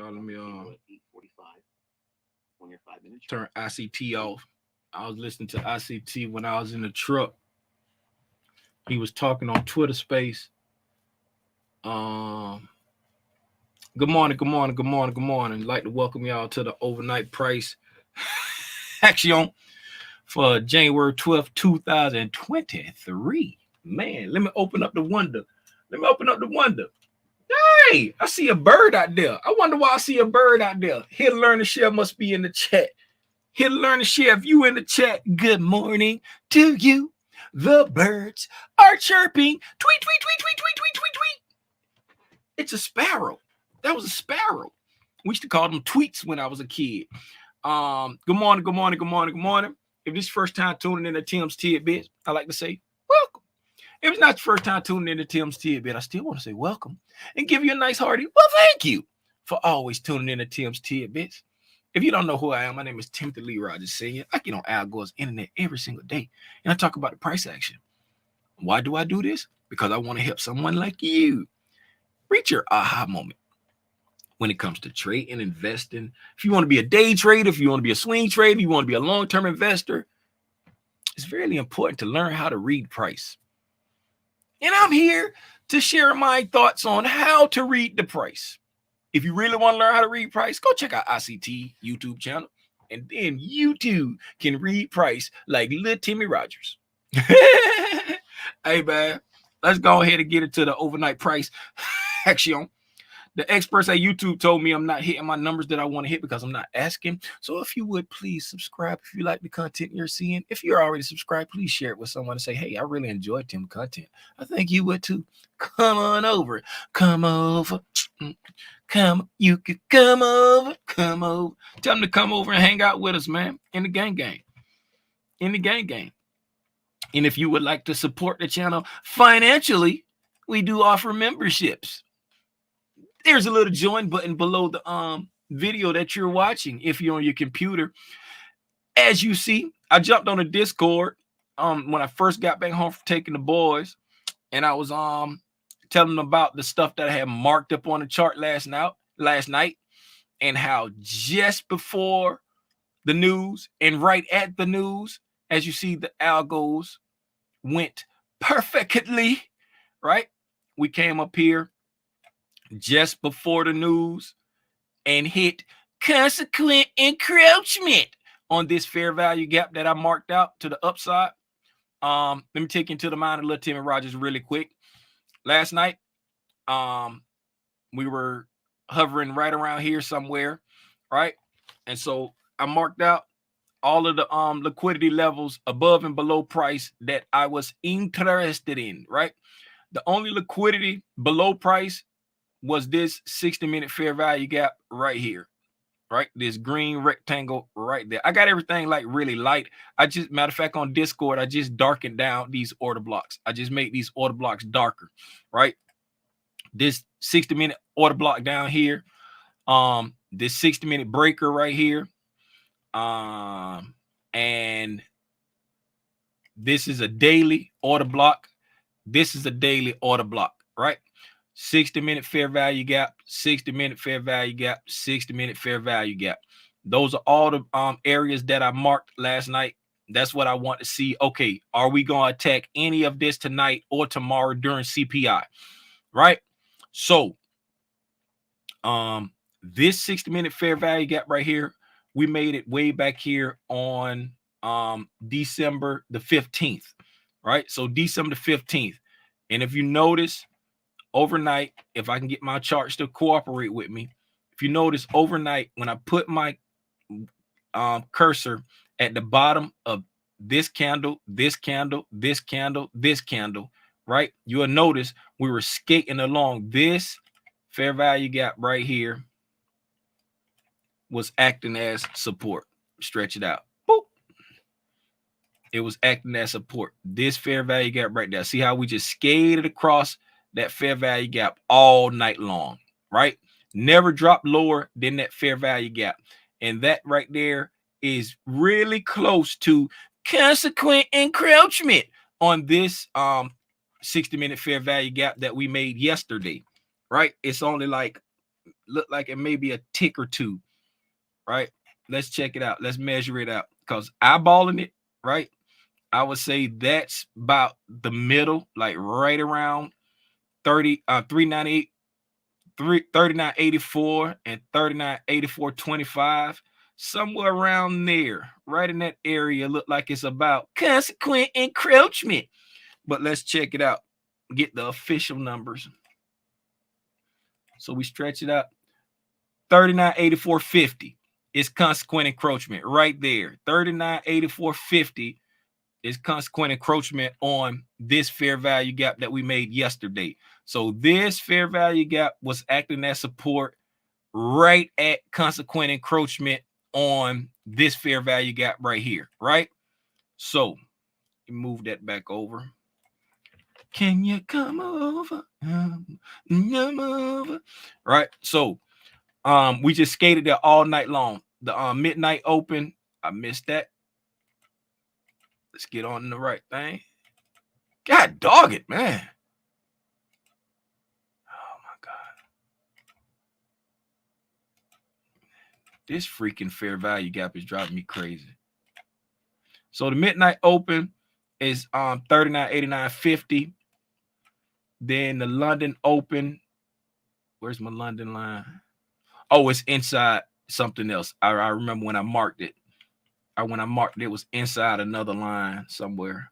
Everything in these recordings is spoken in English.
y'all. Let me turn ICT off. I was listening to ICT when I was in the truck. He was talking on Twitter Space. Um, Good morning, good morning, good morning, good morning. I'd like to welcome y'all to the overnight price action for January 12th, 2023. Man, let me open up the window. Hey, I see a bird out there. I wonder why I see a bird out there. Here to learn to share must be in the chat. Here to learn to share. If you in the chat, good morning to you. The birds are chirping. Tweet, tweet, tweet, tweet, tweet, tweet, tweet, tweet. It's a sparrow. That was a sparrow. We used to call them tweets when I was a kid. Good morning, good morning, good morning, good morning. If this is first time tuning in to Tim's Tidbits, I like to say welcome. If it's not your first time tuning in to Tim's Tidbit, I still want to say welcome and give you a nice hearty, well, thank you for always tuning in to Tim's Tidbits. If you don't know who I am, my name is Timothy Lee Rogers Sr. I get on Al Gore's internet every single day, and I talk about the price action. Why do I do this? Because I want to help someone like you reach your aha moment when it comes to trading and investing. If you want to be a day trader, if you want to be a swing trader, you want to be a long-term investor, it's very important to learn how to read price. And I'm here to share my thoughts on how to read the price. If you really want to learn how to read price, go check out ICT YouTube channel. And then you too can read price like little Timmy Rogers. Hey, man, let's go ahead and get into the overnight price action. The experts at YouTube told me I'm not hitting my numbers that I want to hit because I'm not asking. So if you would please subscribe if you like the content you're seeing. If you're already subscribed, please share it with someone and say, hey, I really enjoyed Tim's content. I think you would too. Come on over. Come over. Come. You could come over. Come over. Tell them to come over and hang out with us, man. In the gang. In the gang. And if you would like to support the channel financially, we do offer memberships. There's a little join button below the video that you're watching if you're on your computer. As you see, I jumped on a Discord when I first got back home from taking the boys, and I was telling them about the stuff that I had marked up on the chart last night, and how just before the news and right at the news, as you see, the algos went perfectly, right? We came up here just before the news and hit consequent encroachment on this fair value gap that I marked out to the upside. Let me take you into the mind of little Timmy Rogers really quick. Last night, we were hovering right around here somewhere, right? And so I marked out all of the liquidity levels above and below price that I was interested in, right? The only liquidity below price was this 60-minute fair value gap right here, right? This green rectangle right there. I got everything like really light. Matter of fact, on Discord, I just darkened down these order blocks. I just made these order blocks darker, right? This 60-minute order block down here, this 60-minute breaker right here, and this is a daily order block. This is a daily order block, right? 60-minute fair value gap, 60-minute fair value gap, 60-minute fair value gap. Those are all the areas that I marked last night. That's what I want to see. Okay, are we going to attack any of this tonight or tomorrow during CPI, right? So, this 60-minute fair value gap right here, we made it way back here on December the 15th, right? So December the 15th. And if you notice, overnight, if I can get my charts to cooperate with me, if you notice overnight, when I put my cursor at the bottom of this candle, this candle, this candle, this candle, right? You will notice we were skating along. This fair value gap right here was acting as support. Stretch it out. Boop. It was acting as support. This fair value gap right there. See how we just skated across that fair value gap all night long, right? Never dropped lower than that fair value gap. And that right there is really close to consequent encroachment on this 60-minute fair value gap that we made yesterday, right? It's only like look like it may be a tick or two, right? Let's check it out. Let's measure it out, because eyeballing it, right, I would say that's about the middle, like right around 398, 39.84 and 39.84.25, somewhere around there, right in that area. Look like it's about consequent encroachment. But let's check it out, get the official numbers. So we stretch it out. 39.84.50 is consequent encroachment right there. 39.84.50 is consequent encroachment on this fair value gap that we made yesterday. So this fair value gap was acting as support right at consequent encroachment on this fair value gap right here, right? So move that back over. Can you come over? Come over. Right. So we just skated there all night long. The midnight open, I missed that. Let's get on the right thing. God dog it, man. Oh my God. This freaking fair value gap is driving me crazy. So the midnight open is 39.89.50. Then the London open. Where's my London line? Oh, it's inside something else. I remember when I marked it. When I marked it was inside another line somewhere.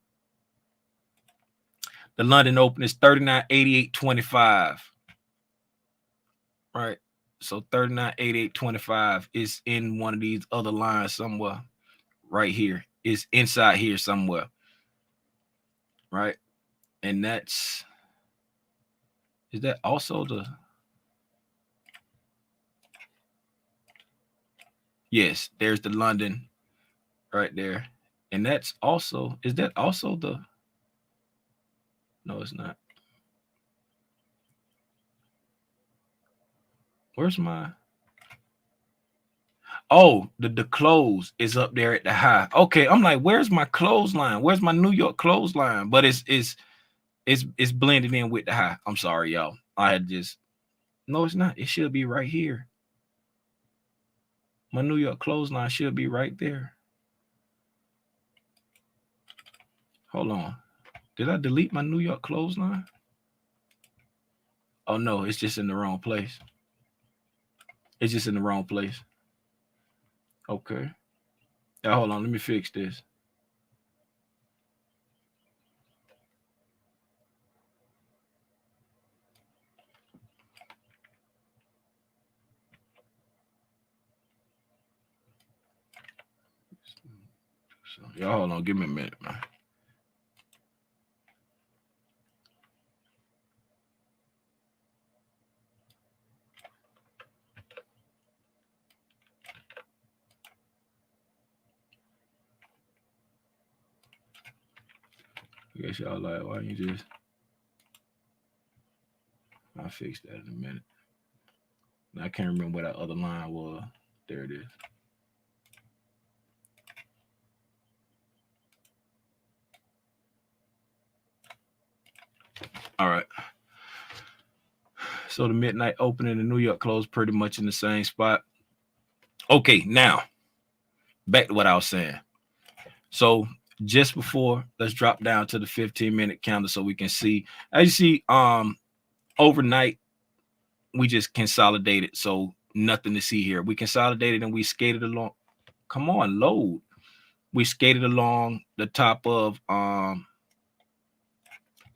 The London open is 39.88.25. Right. So 39.88.25 is in one of these other lines somewhere. Right here. It's inside here somewhere. Right. And that's, is that also the, yes, there's the London right there. And that's also, is that also the, no, it's not. Where's my, oh, the close is up there at the high. Okay, I'm like, where's my close line? Where's my New York close line? But it's blended in with the high. I'm sorry, y'all. I had just, no, it's not. It should be right here. My New York close line should be right there. Hold on. Did I delete my New York close line? Oh no, it's just in the wrong place. It's just in the wrong place. Okay. Yeah, hold on. Let me fix this. So, y'all hold on. Give me a minute, man. I guess y'all like, why you just, I'll fix that in a minute. I can't remember what that other line was. There it is. All right. So the midnight open and the New York close pretty much in the same spot. Okay, now back to what I was saying. So just before, let's drop down to the 15-minute counter so we can see. As you see, overnight we just consolidated, so nothing to see here. We consolidated and we skated along. Come on, load. We skated along the top of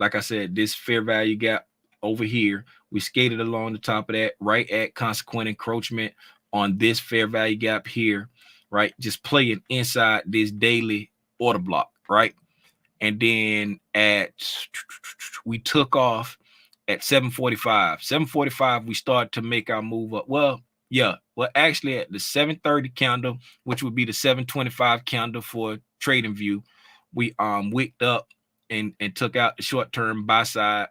like I said, this fair value gap over here. We skated along the top of that, right at consequent encroachment on this fair value gap here, right? Just playing inside this daily order block, right? And then we took off at 7:45. 7:45, we started to make our move up. Well, actually at the 7:30 candle, which would be the 7:25 candle for Trading View, we wicked up and took out the short-term buy side,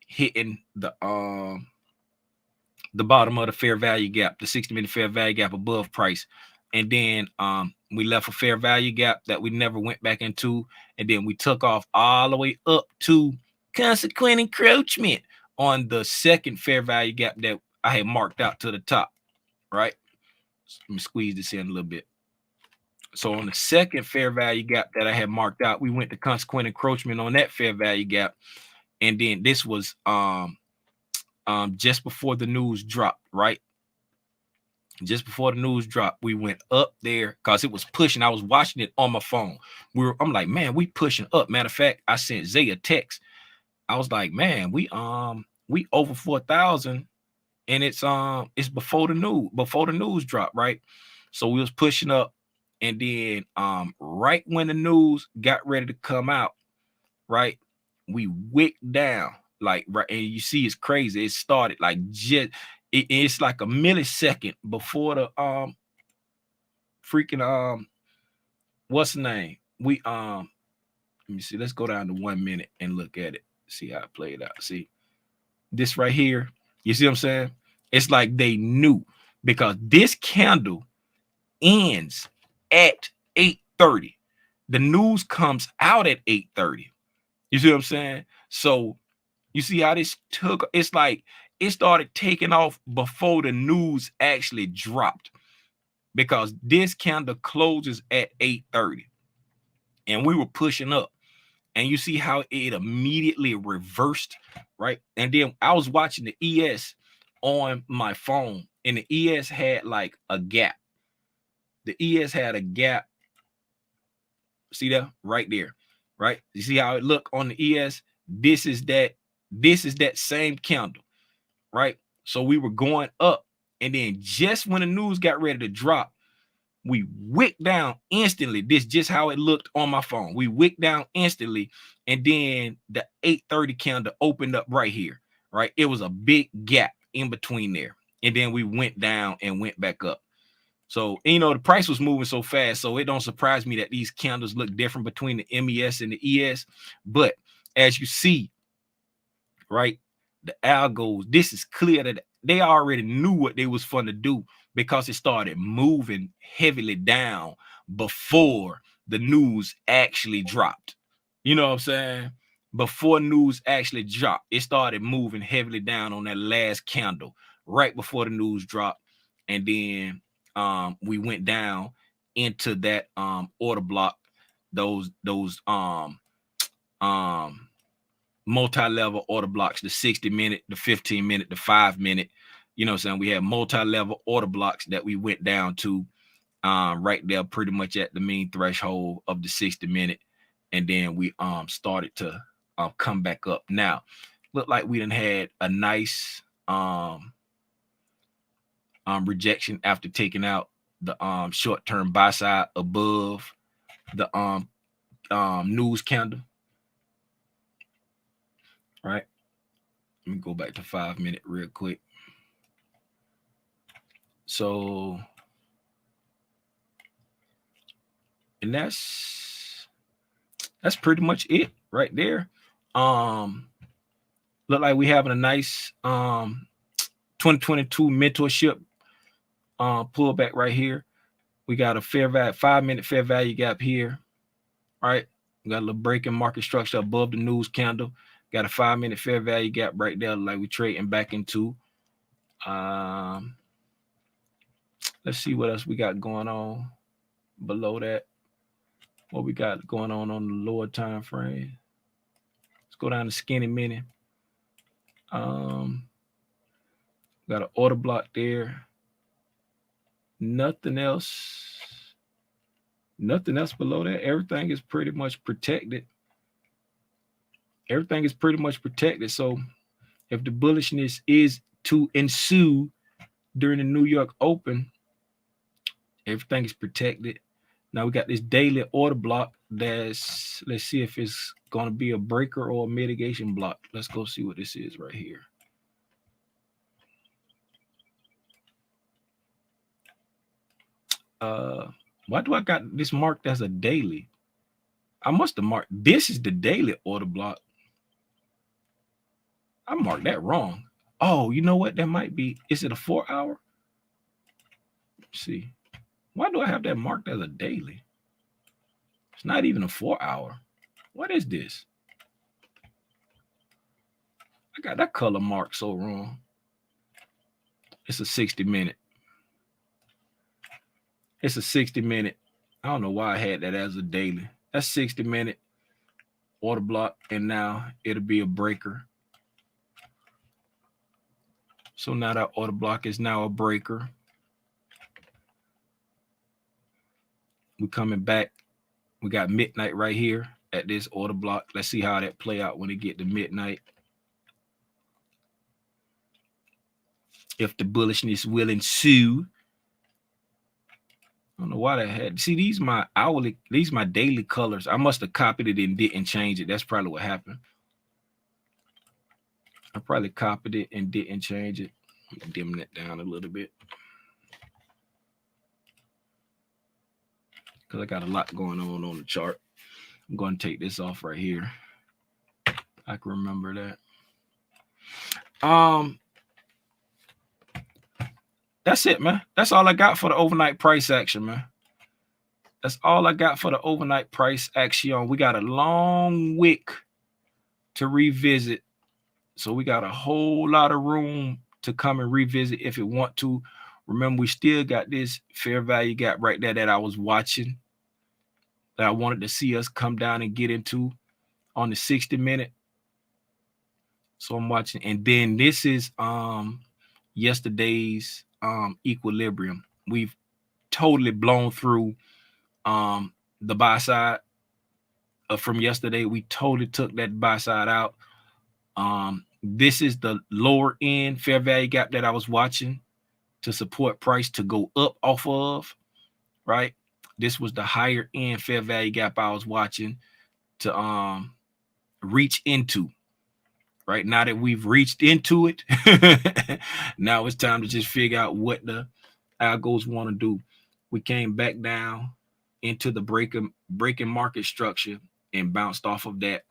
hitting the bottom of the fair value gap, the 60-minute fair value gap above price. And then we left a fair value gap that we never went back into. And then we took off all the way up to consequent encroachment on the second fair value gap that I had marked out to the top, right? Let me squeeze this in a little bit. So on the second fair value gap that I had marked out, we went to consequent encroachment on that fair value gap. And then this was just before the news dropped, right? Just before the news dropped, we went up there because it was pushing. I was watching it on my phone. I'm like, man, we pushing up. Matter of fact, I sent Zay a text. I was like, man, we over 4,000, and it's before the news dropped, right? So we was pushing up, and then right when the news got ready to come out, right, we wicked down, like, right, and you see it's crazy. It started like it's like a millisecond before the freaking what's the name? Let me see. Let's go down to 1 minute and look at it. See how it played out. See this right here. You see what I'm saying? It's like they knew, because this candle ends at 8:30. The news comes out at 8:30. You see what I'm saying? So you see how this took, it's like it started taking off before the news actually dropped, because this candle closes at 8:30 and we were pushing up. And you see how it immediately reversed, right? And then I was watching the ES on my phone, and the ES had like a gap. The ES had a gap. See that right there, right? You see how it look on the ES? This is that same candle, right? So we were going up, and then just when the news got ready to drop, we wicked down instantly. This just how it looked on my phone. We wicked down instantly, and then the 8:30 candle opened up right here, right? It was a big gap in between there, and then we went down and went back up. So, you know, the price was moving so fast, so it don't surprise me that these candles look different between the MES and the ES. But as you see, right, the algos, this is clear that they already knew what they was fun to do, because it started moving heavily down before the news actually dropped. You know what I'm saying? Before news actually dropped, it started moving heavily down on that last candle right before the news dropped. And then we went down into that order block, those multi-level order blocks, the 60-minute, the 15-minute, the 5-minute. You know what I'm saying? We had multi-level order blocks that we went down to right there, pretty much at the mean threshold of the 60-minute. And then we started to come back up. Now, looked like we done had a nice rejection after taking out the short-term buy side above the news candle. Right. Let me go back to 5-minute real quick. So, and that's pretty much it right there. Look like we having a nice 2022 mentorship pullback right here. We got a fair value 5-minute fair value gap here. Right. We got a little break in market structure above the news candle. Got a 5-minute fair value gap right there, like we trading back into. Let's see what else we got going on below that. What we got going on the lower time frame. Let's go down to skinny mini. Got an order block there. Nothing else below that. Everything is pretty much protected. So if the bullishness is to ensue during the New York Open, everything is protected. Now we got this daily order block. Let's see if it's going to be a breaker or a mitigation block. Let's go see what this is right here. Why do I got this marked as a daily? I must have marked, this is the daily order block. I marked that wrong. Oh, you know what? That might be, is it a 4-hour? Let's see. Why do I have that marked as a daily? It's not even a 4-hour. What is this? I got that color marked so wrong. It's a 60-minute. It's a 60-minute. I don't know why I had that as a daily. That's 60-minute order block, and now it'll be a breaker. So now that order block is now a breaker. We're coming back. We got midnight right here at this order block. Let's see how that play out when it get to midnight. If the bullishness will ensue. I don't know why that had. See, these my hourly, these my daily colors. I must have copied it and didn't change it. That's probably what happened. I probably copied it and didn't change it. I'm dimming it down a little bit because I got a lot going on the chart. I'm going to take this off right here. I can remember that. That's it, man. That's all I got for the overnight price action, man. That's all I got for the overnight price action. We got a long wick to revisit. So we got a whole lot of room to come and revisit if it want to. Remember, we still got this fair value gap right there that I was watching, that I wanted to see us come down and get into on the 60-minute. So I'm watching. And then this is yesterday's equilibrium. We've totally blown through the buy side from yesterday. We totally took that buy side out. This is the lower end fair value gap that I was watching to support price to go up off of, right? This was the higher end fair value gap I was watching to reach into. Right now that we've reached into it, now it's time to just figure out what the algos want to do. We came back down into the breaking market structure and bounced off of that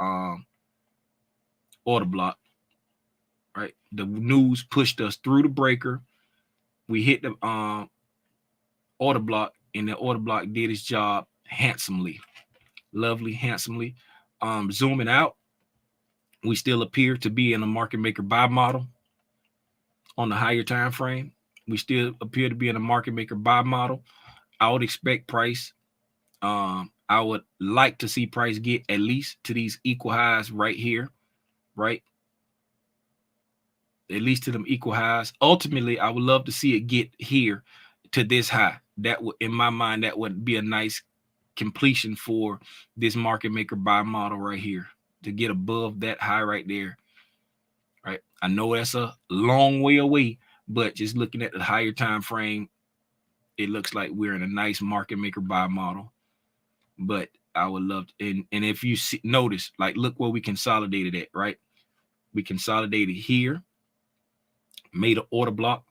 order block. Right, the news pushed us through the breaker. We hit the order block, and the order block did its job handsomely, lovely, handsomely. Zooming out, we still appear to be in a market maker buy model on the higher time frame. We still appear to be in a market maker buy model. I would expect price. I would like to see price get at least to these equal highs right here, right? At least to them equal highs. Ultimately, I would love to see it get here to this high. That would, in my mind, that would be a nice completion for this market maker buy model right here, to get above that high right there. Right. I know that's a long way away, but just looking at the higher time frame, it looks like we're in a nice market maker buy model. But I would love to, and if you see, notice, like, look where we consolidated at, right? We consolidated here, made an order block,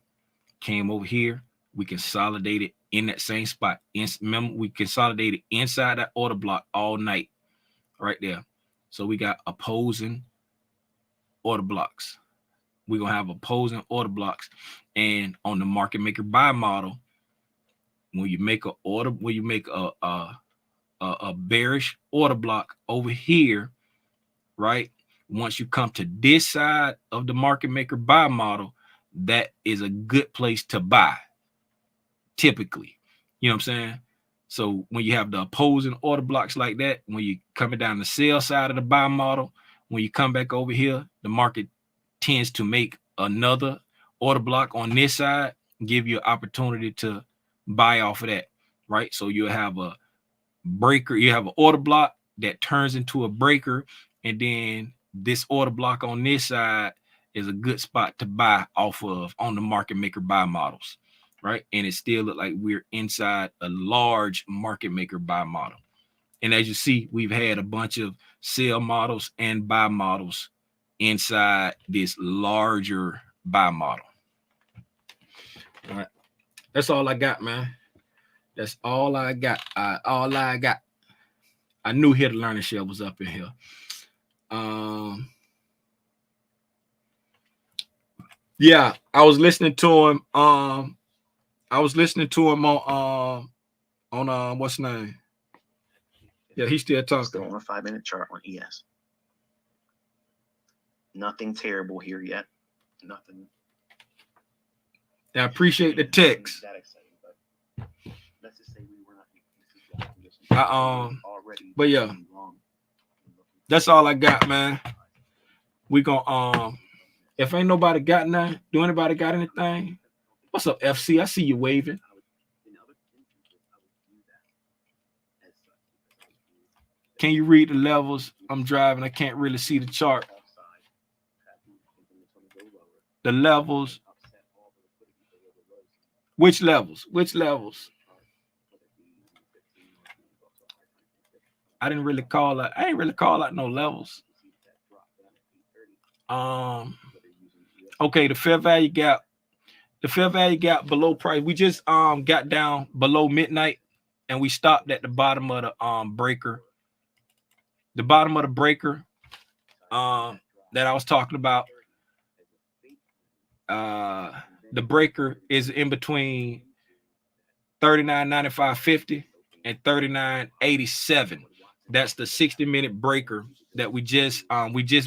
came over here, we consolidated in that same spot. Remember, we consolidated inside that order block all night, right there. So we got opposing order blocks. We're gonna have opposing order blocks, and on the market maker buy model, when you make an order, when you make a bearish order block over here, right? Once you come to this side of the market maker buy model, that is a good place to buy, typically. You know what I'm saying? So when you have the opposing order blocks like that, when you're coming down the sell side of the buy model, when you come back over here, the market tends to make another order block on this side, give you an opportunity to buy off of that, right? So you'll have a breaker, you have an order block that turns into a breaker, and then this order block on this side is a good spot to buy off of on the market maker buy models, right? And it still look like we're inside a large market maker buy model. And as you see, we've had a bunch of sell models and buy models inside this larger buy model. All right, that's all I got, man. That's all I got. All I got. I knew Here to Learn and Share was up in here. Yeah, I was listening to him. I was listening to him on what's his name? Yeah, he's still talking. Still on a 5-minute chart on ES. Nothing terrible here yet. Nothing I appreciate the text. That exciting, but let's just say we were not in conditions. Already But yeah, wrong. that's all I got, man. We gonna if ain't nobody got nothing, do anybody got anything? What's up, FC? I see you waving. Can you read the levels? I'm driving. I can't really see the chart. The levels. Which levels? Which levels? I didn't really call out. I ain't really call out no levels. Okay, the fair value gap. The fair value gap below price. We just got down below midnight and we stopped at the bottom of the breaker. The bottom of the breaker that I was talking about. The breaker is in between 39.95.50 and 39.87. That's the 60-minute breaker that we just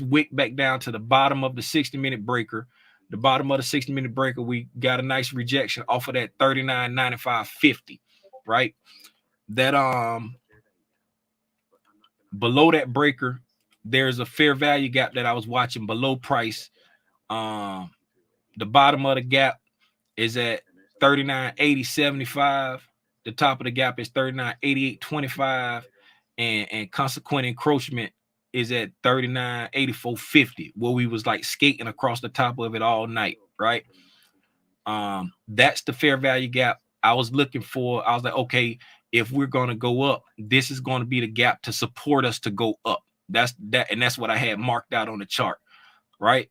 wicked back down to the bottom of the 60-minute breaker. The bottom of the 60-minute breaker, we got a nice rejection off of that 39.95.50, right? That below that breaker, there's a fair value gap that I was watching below price. The bottom of the gap is at 39.80.75. The top of the gap is 39.88.25, and consequent encroachment is at 39.84.50, where we was like skating across the top of it all night, right? That's the fair value gap I was looking for. I was like, okay, if we're gonna go up, this is going to be the gap to support us to go up. That's what I had marked out on the chart, right?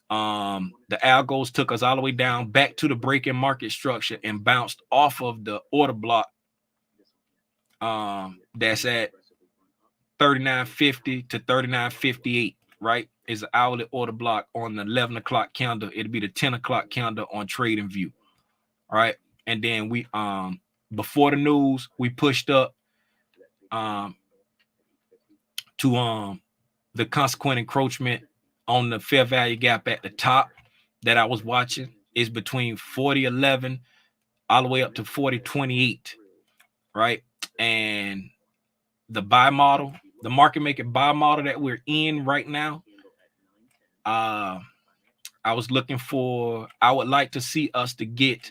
The algos took us all the way down back to the break-in market structure and bounced off of the order block. That's at 39.50 to 39.58, right? Is an hourly order block on the 11 o'clock candle. It'll be the 10 o'clock candle on Trading View. All right. And then we before the news, we pushed up to the consequent encroachment on the fair value gap at the top that I was watching is between 40.11 all the way up to 40.28, right? And the buy model, the market making buy model that we're in right now, I was looking for, I would like to see us to get.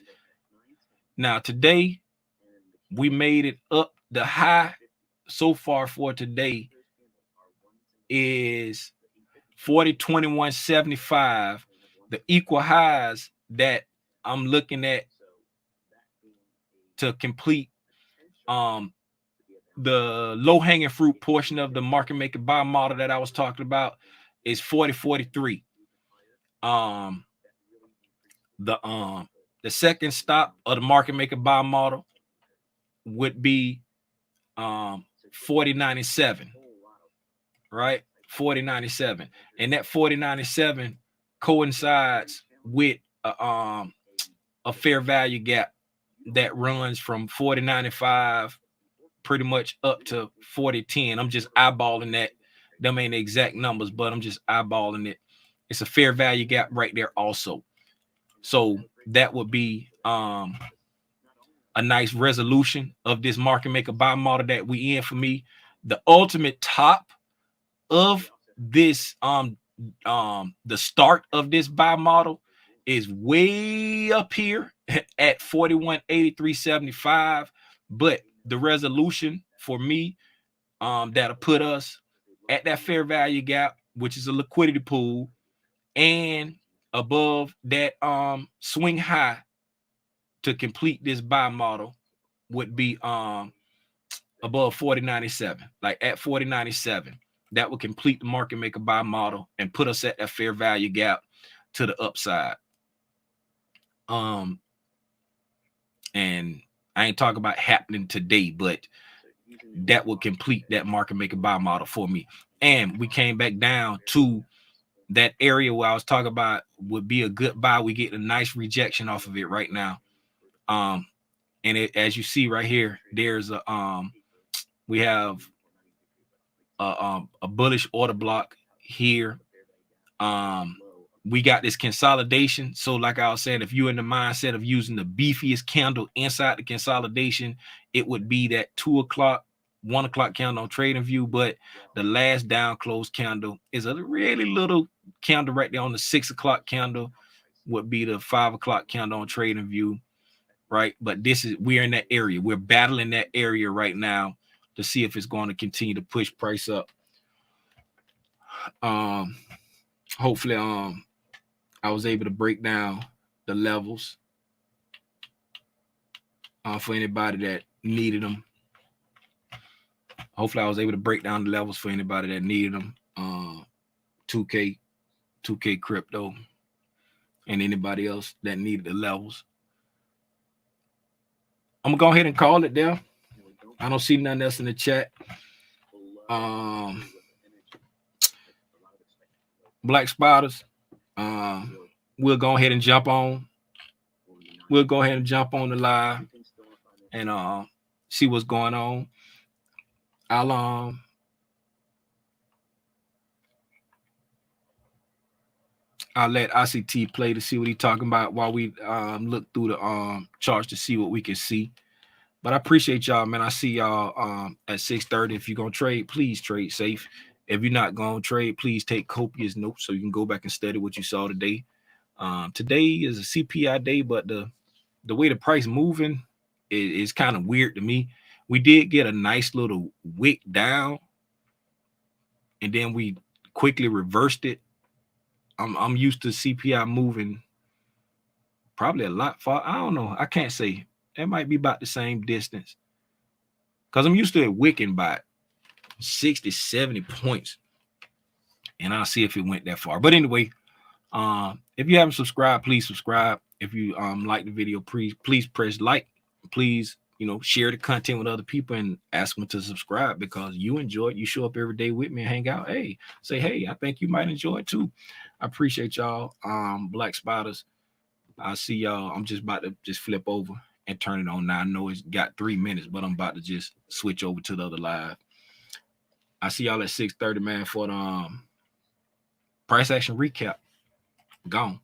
Now today, we made it up. The high so far for today is 40.21.75. The equal highs that I'm looking at to complete the low-hanging fruit portion of the market maker buy model that I was talking about is 40.43. The second stop of the market maker buy model would be 40.97, right? 40.97, and that 40.97 coincides with a fair value gap that runs from 40.95 pretty much up to 40.10. I'm just eyeballing that. Them ain't the exact numbers, but I'm just eyeballing it. It's a fair value gap right there also. So that would be a nice resolution of this market maker buy model that we in for me. The ultimate top of this the start of this buy model is way up here at 41.83.75, but the resolution for me that'll put us at that fair value gap, which is a liquidity pool, and above that swing high to complete this buy model would be above 40.97, like at 40.97. That would complete the market maker buy model and put us at that fair value gap to the upside. And I ain't talking about happening today, but that will complete that market maker buy model for me. And we came back down to that area where I was talking about would be a good buy. We get a nice rejection off of it right now. And it, as you see right here, there's a we have a bullish order block here. we got this consolidation. So like I was saying, if you're in the mindset of using the beefiest candle inside the consolidation, it would be that 2 o'clock, 1 o'clock candle on Trading View. But the last down close candle is a really little candle right there on the 6 o'clock candle, would be the 5 o'clock candle on Trading View, right? But we're in that area. We're battling that area right now to see if it's going to continue to push price up. Hopefully, I was able to break down the levels for anybody that needed them. Hopefully, I was able to break down the levels for anybody that needed them. 2K crypto, and anybody else that needed the levels. I'm gonna go ahead and call it there. I don't see nothing else in the chat. Black Spiders. We'll go ahead and jump on. We'll go ahead and jump on the live and see what's going on. I'll let ICT play to see what he's talking about while we look through the charts to see what we can see. But I appreciate y'all, man. I see y'all at 6:30. If you're gonna trade, please trade safe. If you're not gonna trade, please take copious notes so you can go back and study what you saw today. Today is a CPI day, but the way the price moving is kind of weird to me. We did get a nice little wick down, and then we quickly reversed it. I'm used to CPI moving probably a lot far. I don't know. I can't say. It might be about the same distance because I'm used to it wicking by 60, 70 points. And I'll see if it went that far. But anyway, if you haven't subscribed, please subscribe. If you like the video, please press like. Please, share the content with other people and ask them to subscribe because you enjoy it. You show up every day with me and hang out. Hey, say, hey, I think you might enjoy it too. I appreciate y'all. Black Spiders. I see y'all. I'm just about to flip over and turn it on now. I know it's got 3 minutes, but I'm about to just switch over to the other live. I see y'all at 6:30, man, for the price action recap. Gone.